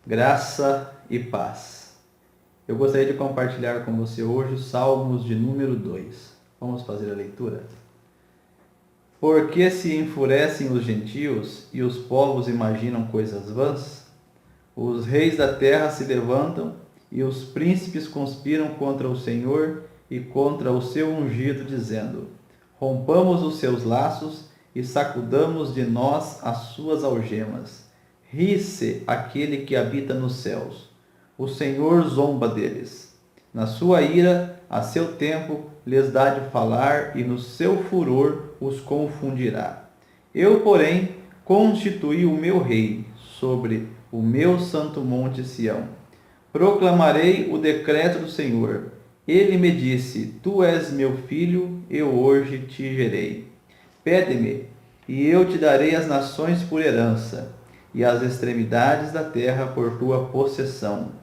Graça e paz. Eu gostaria de compartilhar com você hoje os Salmos de número 2. Vamos fazer a leitura? Porque se enfurecem os gentios e os povos imaginam coisas vãs? Os reis da terra se levantam e os príncipes conspiram contra o Senhor e contra o seu ungido, dizendo: rompamos os seus laços e sacudamos de nós as suas algemas. Ri-se aquele que habita nos céus. O Senhor zomba deles. Na sua ira, a seu tempo, lhes dá de falar, e no seu furor os confundirá. Eu, porém, constituí o meu rei sobre o meu santo monte Sião. Proclamarei o decreto do Senhor. Ele me disse: tu és meu filho, eu hoje te gerei. Pede-me, e eu te darei as nações por herança, e as extremidades da terra por tua possessão.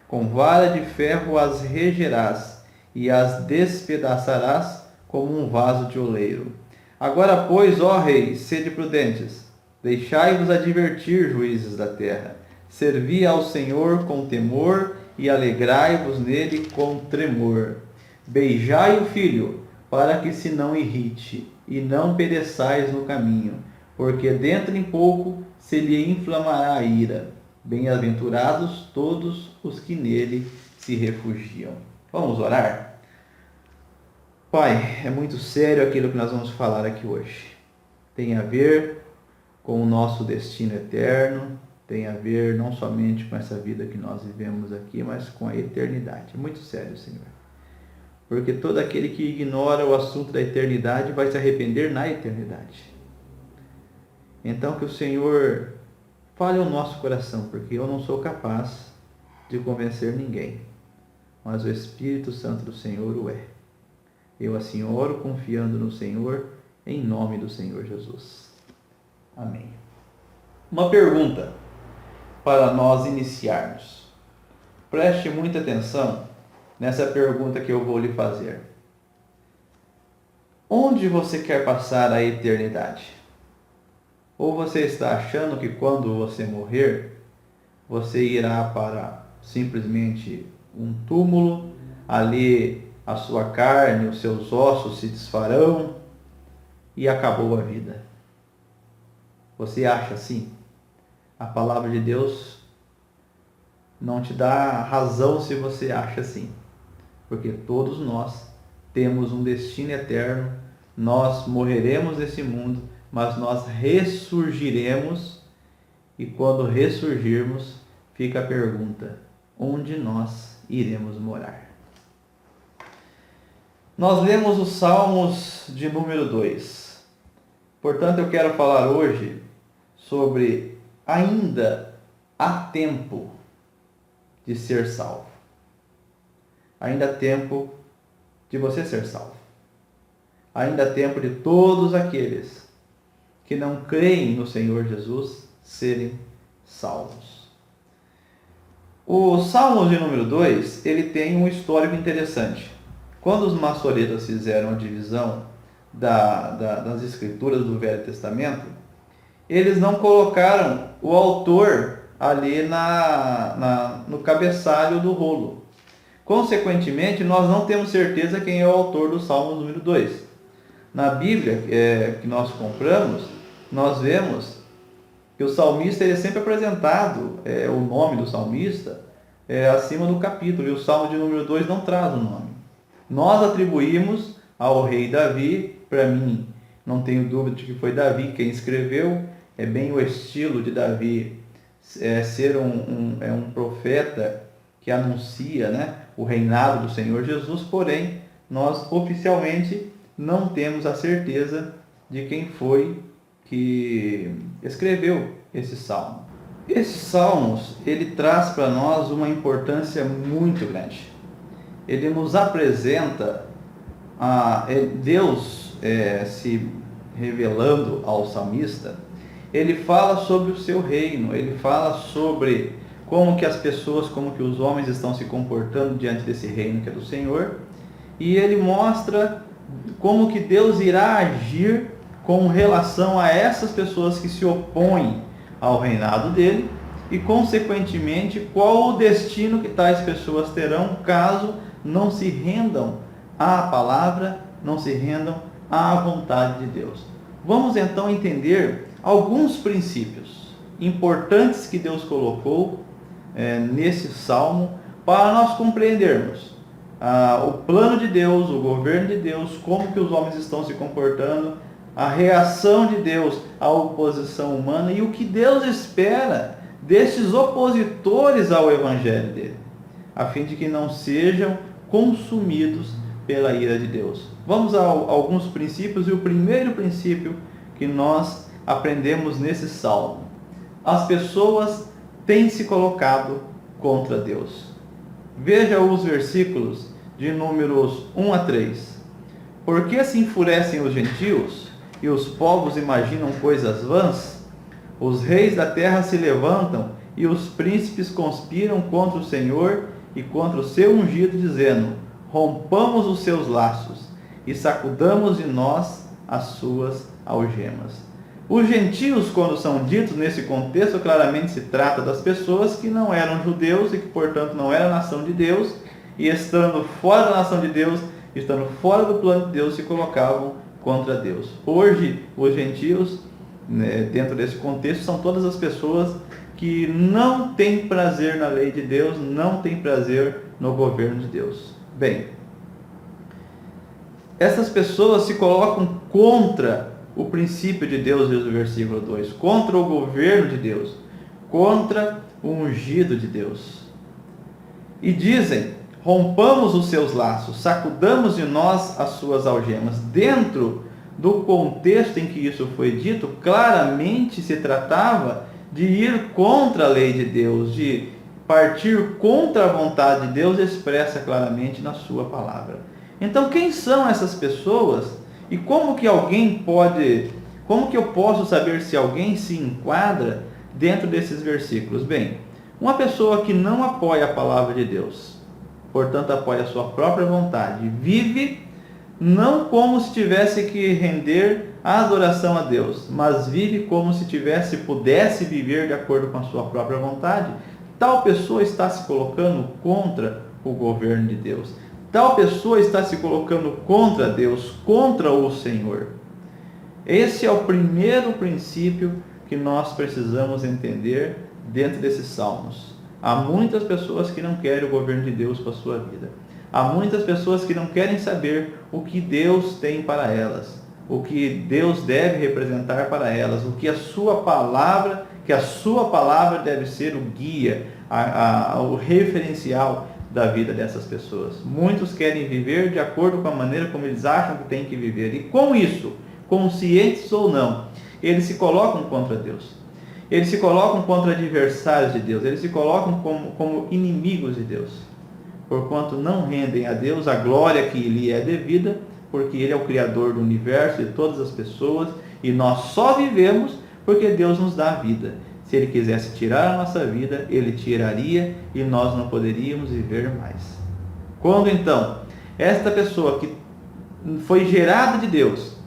Com vara de ferro as regerás, e as despedaçarás como um vaso de oleiro. Agora, pois, ó reis, sede prudentes, deixai-vos advertir, juízes da terra. Servi ao Senhor com temor, e alegrai-vos nele com tremor. Beijai o filho, para que se não irrite, e não pereçais no caminho, porque dentro em pouco se lhe inflamará a ira. Bem-aventurados todos os que nele se refugiam. Vamos orar? Pai, é muito sério aquilo que nós vamos falar aqui hoje. Tem a ver com o nosso destino eterno, tem a ver não somente com essa vida que nós vivemos aqui, mas com a eternidade. É muito sério, Senhor. Porque todo aquele que ignora o assunto da eternidade vai se arrepender na eternidade. Então que o Senhor fale ao nosso coração, porque eu não sou capaz de convencer ninguém, mas o Espírito Santo do Senhor o é. Eu assim oro confiando no Senhor, em nome do Senhor Jesus. Amém. Uma pergunta para nós iniciarmos. Preste muita atenção nessa pergunta que eu vou lhe fazer. Onde você quer passar a eternidade? Ou você está achando que quando você morrer, você irá para simplesmente um túmulo, ali a sua carne, os seus ossos se desfarão e acabou a vida? Você acha assim? A palavra de Deus não te dá razão se você acha assim, porque todos nós temos um destino eterno, nós morreremos nesse mundo, mas nós ressurgiremos, e quando ressurgirmos, fica a pergunta: onde nós iremos morar? Nós lemos os Salmos de número 2. Portanto, eu quero falar hoje sobre ainda há tempo de ser salvo. Ainda há tempo de você ser salvo. Ainda há tempo de todos aqueles que não creem no Senhor Jesus serem salvos. O Salmo de número 2, ele tem um histórico interessante. Quando os maçoretas fizeram a divisão das escrituras do Velho Testamento, eles não colocaram o autor ali no cabeçalho do rolo. Consequentemente, nós não temos certeza quem é o autor do Salmo número 2. Na Bíblia que nós compramos, nós vemos que o salmista ele é sempre apresentado, o nome do salmista, acima do capítulo, e o Salmo de número 2 não traz o nome. Nós atribuímos ao rei Davi, para mim, não tenho dúvida de que foi Davi quem escreveu, é bem o estilo de Davi, ser um profeta que anuncia, né, o reinado do Senhor Jesus, porém, nós oficialmente não temos a certeza de quem foi que escreveu esse salmo. Esses salmos, ele traz para nós uma importância muito grande. Ele nos apresenta Deus se revelando ao salmista ele fala sobre o seu reino, ele fala sobre como que as pessoas, como que os homens estão se comportando diante desse reino que é do Senhor, e ele mostra como que Deus irá agir com relação a essas pessoas que se opõem ao reinado dele, e consequentemente qual o destino que tais pessoas terão caso não se rendam à palavra, não se rendam à vontade de Deus. Vamos então entender alguns princípios importantes que Deus colocou nesse salmo para nós compreendermos o plano de Deus, o governo de Deus, como que os homens estão se comportando, a reação de Deus à oposição humana e o que Deus espera destes opositores ao evangelho dele, a fim de que não sejam consumidos pela ira de Deus. Vamos a alguns princípios, e o primeiro princípio que nós aprendemos nesse salmo: as pessoas têm se colocado contra Deus. Veja os versículos de números 1 a 3. Por que se enfurecem os gentios e os povos imaginam coisas vãs? Os reis da terra se levantam e os príncipes conspiram contra o Senhor e contra o seu ungido, dizendo: rompamos os seus laços e sacudamos de nós as suas algemas. Os gentios, quando são ditos nesse contexto, claramente se trata das pessoas que não eram judeus e que, portanto, não eram nação de Deus, e estando fora da nação de Deus, estando fora do plano de Deus, se colocavam contra Deus. Hoje, os gentios, dentro desse contexto, são todas as pessoas que não têm prazer na lei de Deus, não têm prazer no governo de Deus. Bem, essas pessoas se colocam contra o princípio de Deus, diz o versículo 2, contra o governo de Deus, contra o ungido de Deus. E dizem: rompamos os seus laços, sacudamos de nós as suas algemas. Dentro do contexto em que isso foi dito, claramente se tratava de ir contra a lei de Deus, de partir contra a vontade de Deus expressa claramente na sua palavra. Então, quem são essas pessoas? E como que eu posso saber se alguém se enquadra dentro desses versículos? Bem, uma pessoa que não apoia a palavra de Deus, portanto apoia a sua própria vontade, vive não como se tivesse que render a adoração a Deus, mas vive como se pudesse viver de acordo com a sua própria vontade, tal pessoa está se colocando contra o governo de Deus. Tal pessoa está se colocando contra Deus, contra o Senhor. Esse é o primeiro princípio que nós precisamos entender dentro desses salmos. Há muitas pessoas que não querem o governo de Deus para a sua vida. Há muitas pessoas que não querem saber o que Deus tem para elas, o que Deus deve representar para elas, o que a sua palavra deve ser o guia, o referencial da vida dessas pessoas. Muitos querem viver de acordo com a maneira como eles acham que têm que viver. E com isso, conscientes ou não, eles se colocam contra Deus. Eles se colocam contra adversários de Deus. Eles se colocam como inimigos de Deus. Porquanto não rendem a Deus a glória que lhe é devida, porque Ele é o Criador do universo e de todas as pessoas, e nós só vivemos porque Deus nos dá a vida. Se Ele quisesse tirar a nossa vida, Ele tiraria e nós não poderíamos viver mais. Quando então, esta pessoa que foi gerada de Deus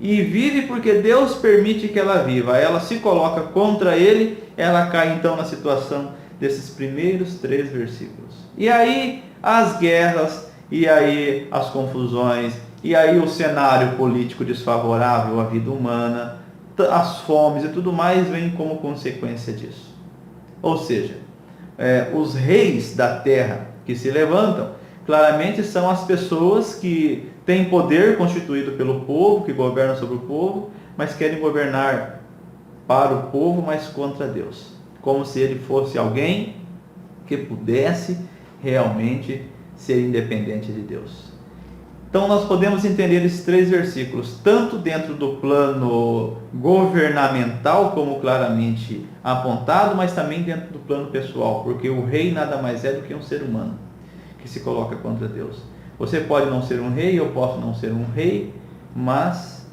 e vive porque Deus permite que ela viva, ela se coloca contra Ele, ela cai então na situação desses primeiros 3 versículos. E aí as guerras, e aí as confusões, e aí o cenário político desfavorável à vida humana, as fomes e tudo mais vem como consequência disso. Ou seja, os reis da terra que se levantam, claramente são as pessoas que têm poder constituído pelo povo, que governam sobre o povo, mas querem governar para o povo, mas contra Deus. Como se ele fosse alguém que pudesse realmente ser independente de Deus. Então nós podemos entender esses 3 versículos, tanto dentro do plano governamental, como claramente apontado, mas também dentro do plano pessoal, porque o rei nada mais é do que um ser humano que se coloca contra Deus. Você pode não ser um rei, eu posso não ser um rei, mas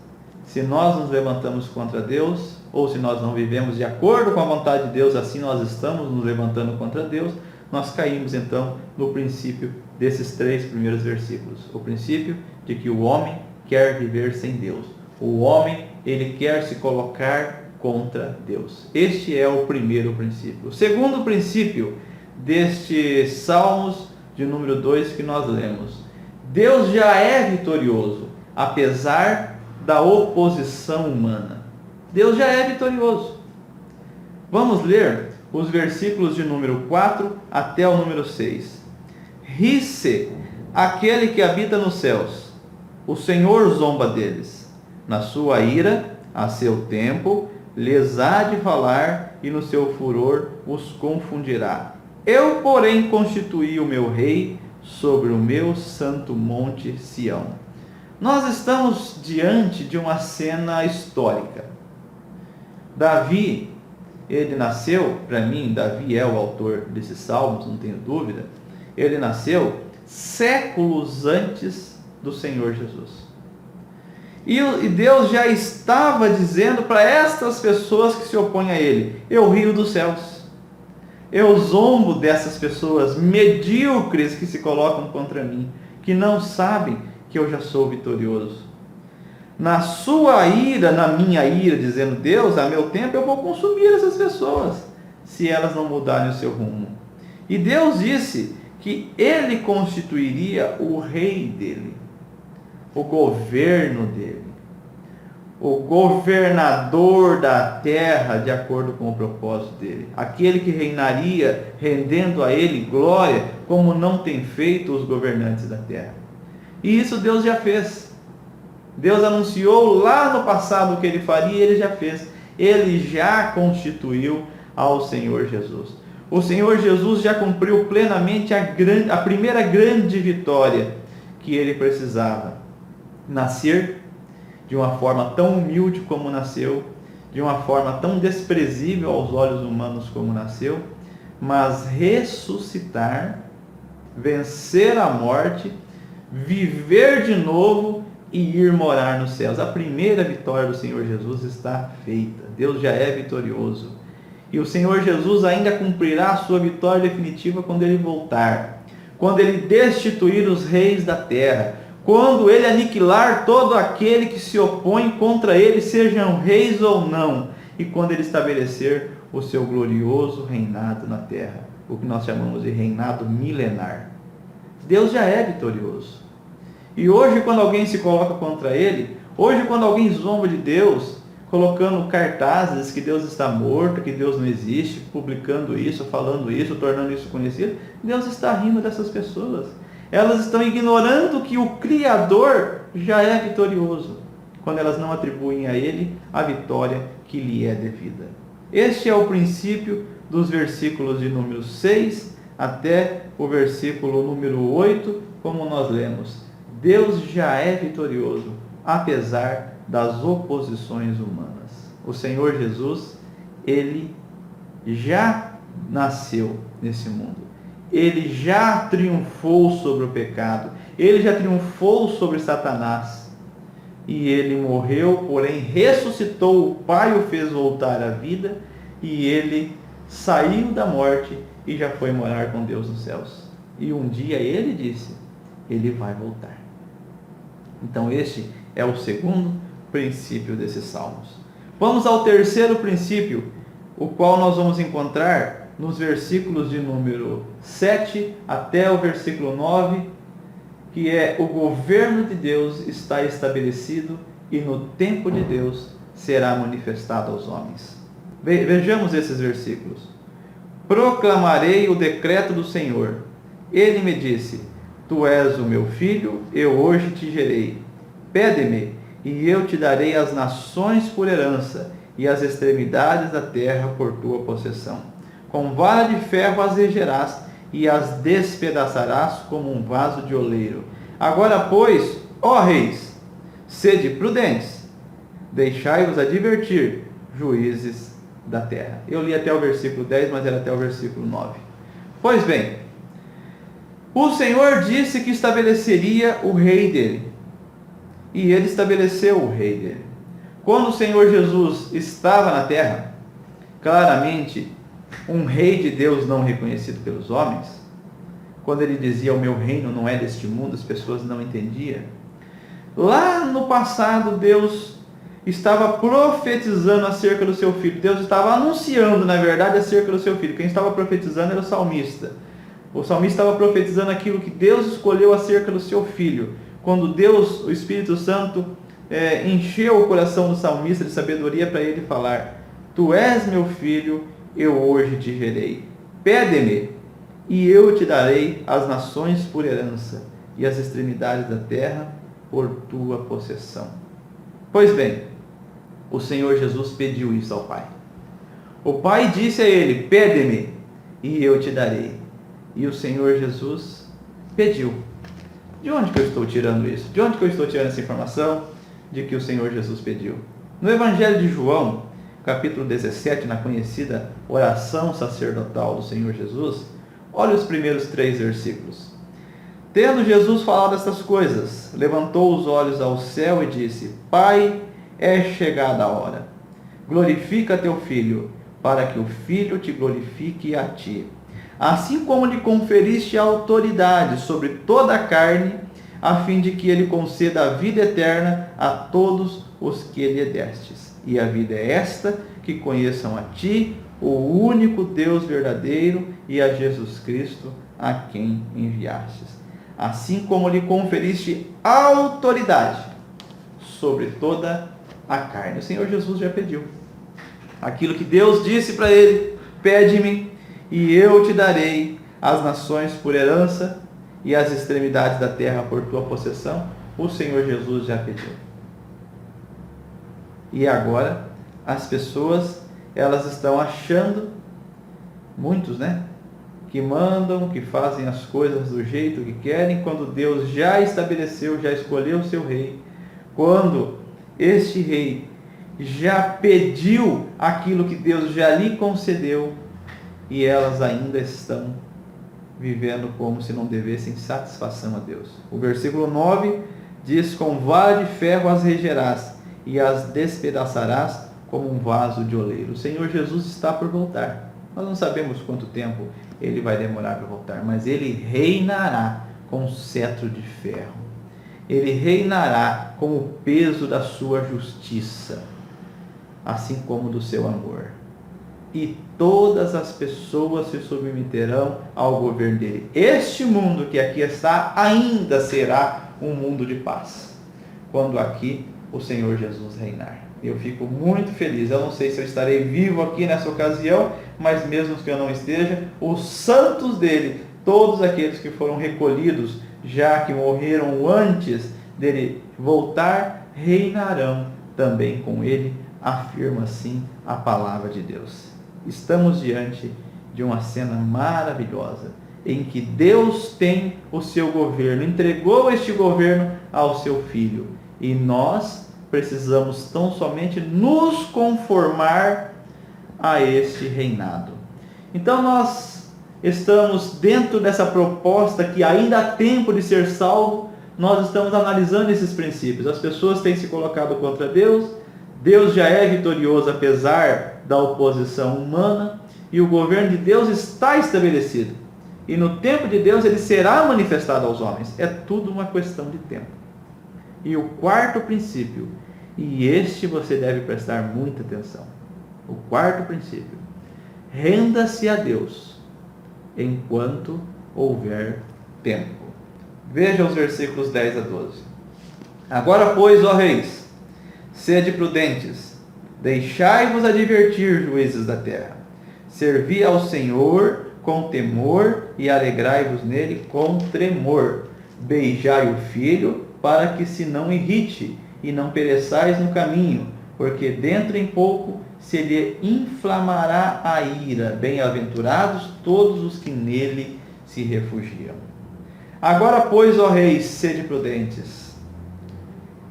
se nós nos levantamos contra Deus, ou se nós não vivemos de acordo com a vontade de Deus, assim nós estamos nos levantando contra Deus, nós caímos então no princípio desses 3 primeiros versículos. O princípio de que o homem quer viver sem Deus. O homem, ele quer se colocar contra Deus. Este é o primeiro princípio. O segundo princípio destes Salmos de número 2 que nós lemos. Deus já é vitorioso, apesar da oposição humana. Deus já é vitorioso. Vamos ler os versículos de número 4 até o número 6. Ri-se aquele que habita nos céus, o Senhor zomba deles. Na sua ira, a seu tempo, lhes há de falar, e no seu furor os confundirá. Eu, porém, constituí o meu rei sobre o meu santo monte Sião. Nós estamos diante de uma cena histórica. Davi, ele nasceu, para mim, Davi é o autor desses salmos, não tenho dúvida. Ele nasceu séculos antes do Senhor Jesus. E Deus já estava dizendo para estas pessoas que se opõem a Ele: eu rio dos céus. Eu zombo dessas pessoas medíocres que se colocam contra mim, que não sabem que eu já sou vitorioso. Na sua ira, na minha ira, dizendo Deus, a meu tempo eu vou consumir essas pessoas, se elas não mudarem o seu rumo. E Deus disse que Ele constituiria o rei dele, o governo dele, o governador da terra, de acordo com o propósito dele, aquele que reinaria, rendendo a ele glória, como não tem feito os governantes da terra. E isso Deus já fez. Deus anunciou lá no passado o que ele faria, e ele já fez. Ele já constituiu ao Senhor Jesus. O Senhor Jesus já cumpriu plenamente a primeira grande vitória que ele precisava. Nascer de uma forma tão humilde como nasceu, de uma forma tão desprezível aos olhos humanos como nasceu, mas ressuscitar, vencer a morte, viver de novo e ir morar nos céus. A primeira vitória do Senhor Jesus está feita. Deus já é vitorioso. E o Senhor Jesus ainda cumprirá a sua vitória definitiva quando Ele voltar. Quando Ele destituir os reis da terra. Quando Ele aniquilar todo aquele que se opõe contra Ele, sejam reis ou não. E quando Ele estabelecer o seu glorioso reinado na terra. O que nós chamamos de reinado milenar. Deus já é vitorioso. E hoje, quando alguém se coloca contra Ele, hoje quando alguém zomba de Deus, colocando cartazes que Deus está morto, que Deus não existe, publicando isso, falando isso, tornando isso conhecido, Deus está rindo dessas pessoas. Elas estão ignorando que o Criador já é vitorioso, quando elas não atribuem a Ele a vitória que lhe é devida. Este é o princípio dos versículos de número 6 até o versículo número 8, como nós lemos. Deus já é vitorioso, apesar das oposições humanas. O Senhor Jesus, Ele já nasceu nesse mundo. Ele já triunfou sobre o pecado. Ele já triunfou sobre Satanás. E Ele morreu, porém ressuscitou. O Pai o fez voltar à vida. E Ele saiu da morte e já foi morar com Deus nos céus. E um dia Ele disse, Ele vai voltar. Então este é o segundo princípio desses salmos. Vamos ao terceiro princípio, o qual nós vamos encontrar nos versículos de número 7 até o versículo 9, que é: o governo de Deus está estabelecido e no tempo de Deus será manifestado aos homens. Vejamos esses versículos. Proclamarei o decreto do Senhor. Ele me disse: Tu és o meu filho, eu hoje te gerei. Pede-me, e eu te darei as nações por herança, e as extremidades da terra por tua possessão. Com vara de ferro as regerás, e as despedaçarás como um vaso de oleiro. Agora, pois, ó reis, sede prudentes, deixai-vos advertir, juízes da terra. Eu li até o versículo 10, mas era até o versículo 9. Pois bem, o Senhor disse que estabeleceria o rei dele. E ele estabeleceu o rei dele. Quando o Senhor Jesus estava na terra, claramente, um rei de Deus não reconhecido pelos homens, quando ele dizia: o meu reino não é deste mundo, as pessoas não entendiam. Lá no passado, Deus estava profetizando acerca do seu filho. Deus estava anunciando, na verdade, acerca do seu filho. Quem estava profetizando era o salmista. O salmista estava profetizando aquilo que Deus escolheu acerca do seu filho. Quando Deus, o Espírito Santo, encheu o coração do salmista de sabedoria para ele falar: tu és meu filho, eu hoje te gerei. Pede-me, e eu te darei as nações por herança, e as extremidades da terra por tua possessão. Pois bem, o Senhor Jesus pediu isso ao Pai. O Pai disse a ele: pede-me, e eu te darei. E o Senhor Jesus pediu. De onde que eu estou tirando isso? De onde que eu estou tirando essa informação de que o Senhor Jesus pediu? No Evangelho de João, capítulo 17, na conhecida oração sacerdotal do Senhor Jesus, olha os primeiros 3 versículos. Tendo Jesus falado estas coisas, levantou os olhos ao céu e disse: Pai, é chegada a hora. Glorifica teu Filho, para que o Filho te glorifique a ti. Assim como lhe conferiste autoridade sobre toda a carne, a fim de que ele conceda a vida eterna a todos os que lhe destes. E a vida é esta, que conheçam a ti, o único Deus verdadeiro, e a Jesus Cristo, a quem enviastes. Assim como lhe conferiste autoridade sobre toda a carne. O Senhor Jesus já pediu. Aquilo que Deus disse para ele: pede-me, e eu te darei as nações por herança e as extremidades da terra por tua possessão. O Senhor Jesus já pediu. E agora as pessoas, elas estão achando, muitos, que mandam, que fazem as coisas do jeito que querem, quando Deus já estabeleceu, já escolheu o seu rei, quando este rei já pediu aquilo que Deus já lhe concedeu, e elas ainda estão vivendo como se não devessem satisfação a Deus. O versículo 9 diz: com vara de ferro as regerás e as despedaçarás como um vaso de oleiro. O Senhor Jesus está por voltar. Nós não sabemos quanto tempo ele vai demorar para voltar, mas ele reinará com cetro de ferro. Ele reinará com o peso da sua justiça, assim como do seu amor. E todas as pessoas se submeterão ao governo dele. Este mundo que aqui está ainda será um mundo de paz, quando aqui o Senhor Jesus reinar. Eu fico muito feliz. Eu não sei se eu estarei vivo aqui nessa ocasião, mas mesmo que eu não esteja, os santos dele, todos aqueles que foram recolhidos, já que morreram antes dele voltar, reinarão também com ele, afirma assim a palavra de Deus. Estamos diante de uma cena maravilhosa, em que Deus tem o seu governo, entregou este governo ao seu Filho, e nós precisamos tão somente nos conformar a este reinado. Então nós estamos dentro dessa proposta que ainda há tempo de ser salvo. Nós estamos analisando esses princípios. As pessoas têm se colocado contra Deus, Deus já é vitorioso apesar da oposição humana, e o governo de Deus está estabelecido, e no tempo de Deus ele será manifestado aos homens. É tudo uma questão de tempo. E o quarto princípio, e este você deve prestar muita atenção, o quarto princípio: renda-se a Deus enquanto houver tempo. Veja os versículos 10 a 12. Agora, pois, ó reis, sede prudentes, deixai-vos advertir, juízes da terra. Servi ao Senhor com temor e alegrai-vos nele com tremor. Beijai o filho, para que se não irrite e não pereçais no caminho, porque dentro em pouco se lhe inflamará a ira. Bem-aventurados todos os que nele se refugiam. Agora, pois, ó reis, sede prudentes.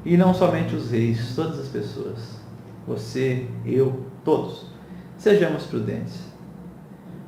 E não somente os reis, todas as pessoas, você, eu, todos, sejamos prudentes.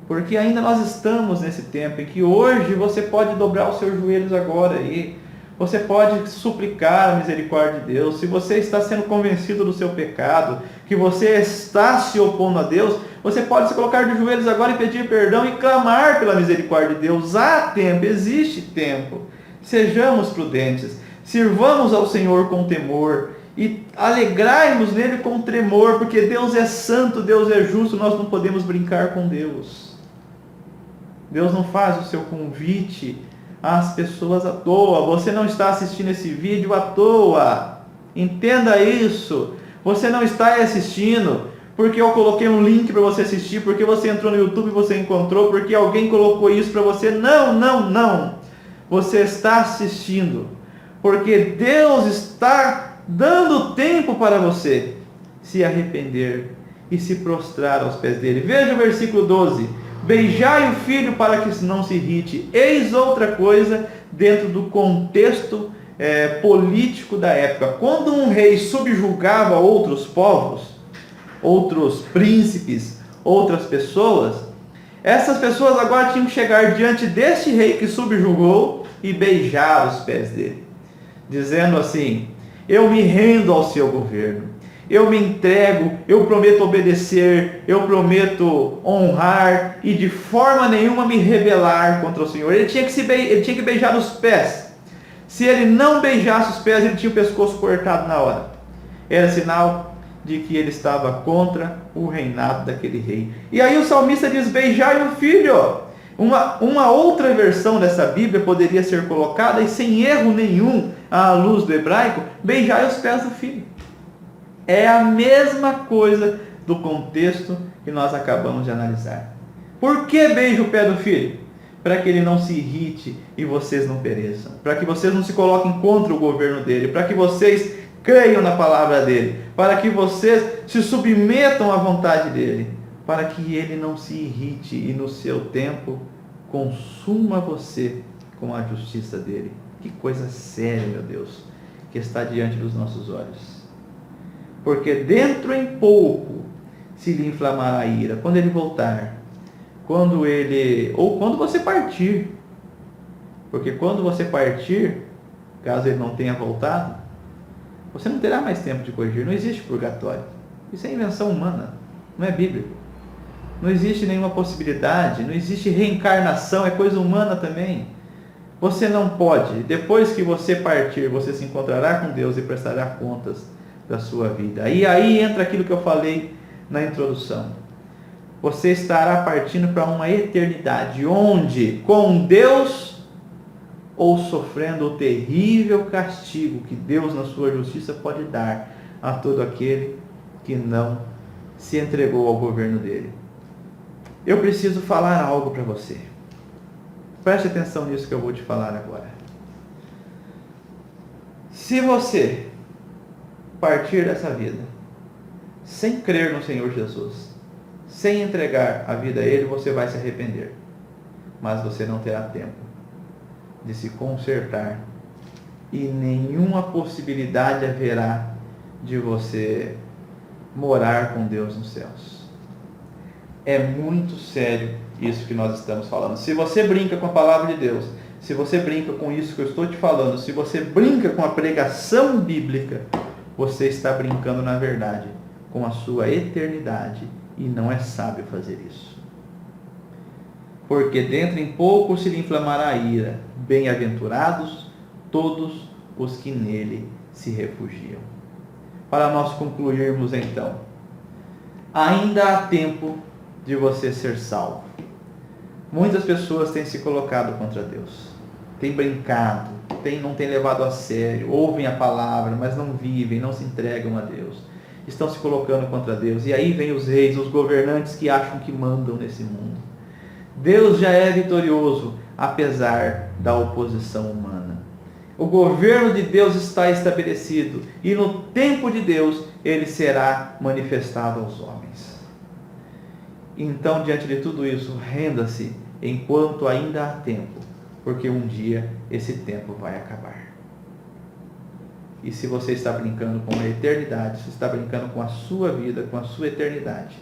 Porque ainda nós estamos nesse tempo em que hoje você pode dobrar os seus joelhos agora e Você pode suplicar a misericórdia de Deus. Se você está sendo convencido do seu pecado, que você está se opondo a Deus, você pode se colocar de joelhos agora e pedir perdão e clamar pela misericórdia de Deus. Há tempo, existe tempo. Sejamos prudentes, sirvamos ao Senhor com temor e alegrai-nos nele com tremor, porque Deus é santo, Deus é justo, nós não podemos brincar com Deus. Deus não faz o seu convite às pessoas à toa. Você não está assistindo esse vídeo à toa. Entenda isso. Você não está assistindo porque eu coloquei um link para você assistir, porque você entrou no YouTube e você encontrou, porque alguém colocou isso para você. Não, não, não. Você está assistindo porque Deus está dando tempo para você se arrepender e se prostrar aos pés dele. Veja o versículo 12. Beijai o filho para que não se irrite. Eis outra coisa dentro do contexto político da época. Quando um rei subjugava outros povos, outros príncipes, outras pessoas, essas pessoas agora tinham que chegar diante deste rei que subjugou e beijar os pés dele, dizendo assim: eu me rendo ao seu governo, eu me entrego, eu prometo obedecer, eu prometo honrar e de forma nenhuma me rebelar contra o Senhor. Ele tinha que beijar os pés. Se ele não beijasse os pés, ele tinha o pescoço cortado na hora. Era sinal de que ele estava contra o reinado daquele rei. E aí o salmista diz: beijai o filho. Uma outra versão dessa Bíblia poderia ser colocada, e sem erro nenhum, à luz do hebraico: beijai os pés do filho. É a mesma coisa do contexto que nós acabamos de analisar. Por que beija o pé do filho? Para que ele não se irrite e vocês não pereçam. Para que vocês não se coloquem contra o governo dele. Para que vocês creiam na palavra dele. Para que vocês se submetam à vontade dele. Para que ele não se irrite e no seu tempo consuma você com a justiça dele. Que coisa séria, meu Deus, que está diante dos nossos olhos. Porque dentro em pouco se lhe inflamará a ira. Quando ele voltar, quando você partir. Porque quando você partir, caso ele não tenha voltado, você não terá mais tempo de corrigir. Não existe purgatório. Isso é invenção humana, não é bíblico. Não existe nenhuma possibilidade, não existe reencarnação, é coisa humana também. Você não pode, depois que você partir, você se encontrará com Deus e prestará contas da sua vida. E aí entra aquilo que eu falei na introdução. Você estará partindo para uma eternidade, onde? Com Deus ou sofrendo o terrível castigo que Deus, na sua justiça, pode dar a todo aquele que não se entregou ao governo dele. Eu preciso falar algo para você. Preste atenção nisso que eu vou te falar agora. Se você partir dessa vida sem crer no Senhor Jesus, sem entregar a vida a Ele, você vai se arrepender. Mas você não terá tempo de se consertar e nenhuma possibilidade haverá de você morar com Deus nos céus. É muito sério isso que nós estamos falando. Se você brinca com a palavra de Deus, se você brinca com isso que eu estou te falando, se você brinca com a pregação bíblica, você está brincando, na verdade, com a sua eternidade, e não é sábio fazer isso. Porque dentro em pouco se lhe inflamará a ira. Bem-aventurados todos os que nele se refugiam. Para nós concluirmos então, ainda há tempo de você ser salvo. Muitas pessoas têm se colocado contra Deus, têm brincado, não têm levado a sério, ouvem a palavra, mas não vivem, não se entregam a Deus. Estão se colocando contra Deus. E aí vem os reis, os governantes que acham que mandam nesse mundo. Deus já é vitorioso, apesar da oposição humana. O governo de Deus está estabelecido, e no tempo de Deus ele será manifestado aos homens. Então, diante de tudo isso, renda-se enquanto ainda há tempo, porque um dia esse tempo vai acabar. E se você está brincando com a eternidade, se está brincando com a sua vida, com a sua eternidade,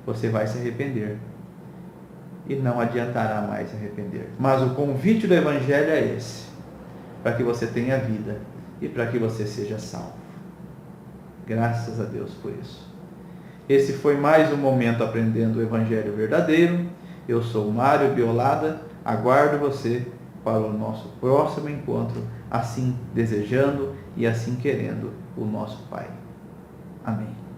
você vai se arrepender. E não adiantará mais se arrepender. Mas o convite do Evangelho é esse. para que você tenha vida e para que você seja salvo. Graças a Deus por isso. Esse foi mais um momento aprendendo o Evangelho verdadeiro. Eu sou Mário Biolada, aguardo você para o nosso próximo encontro, assim desejando e assim querendo o nosso Pai. Amém.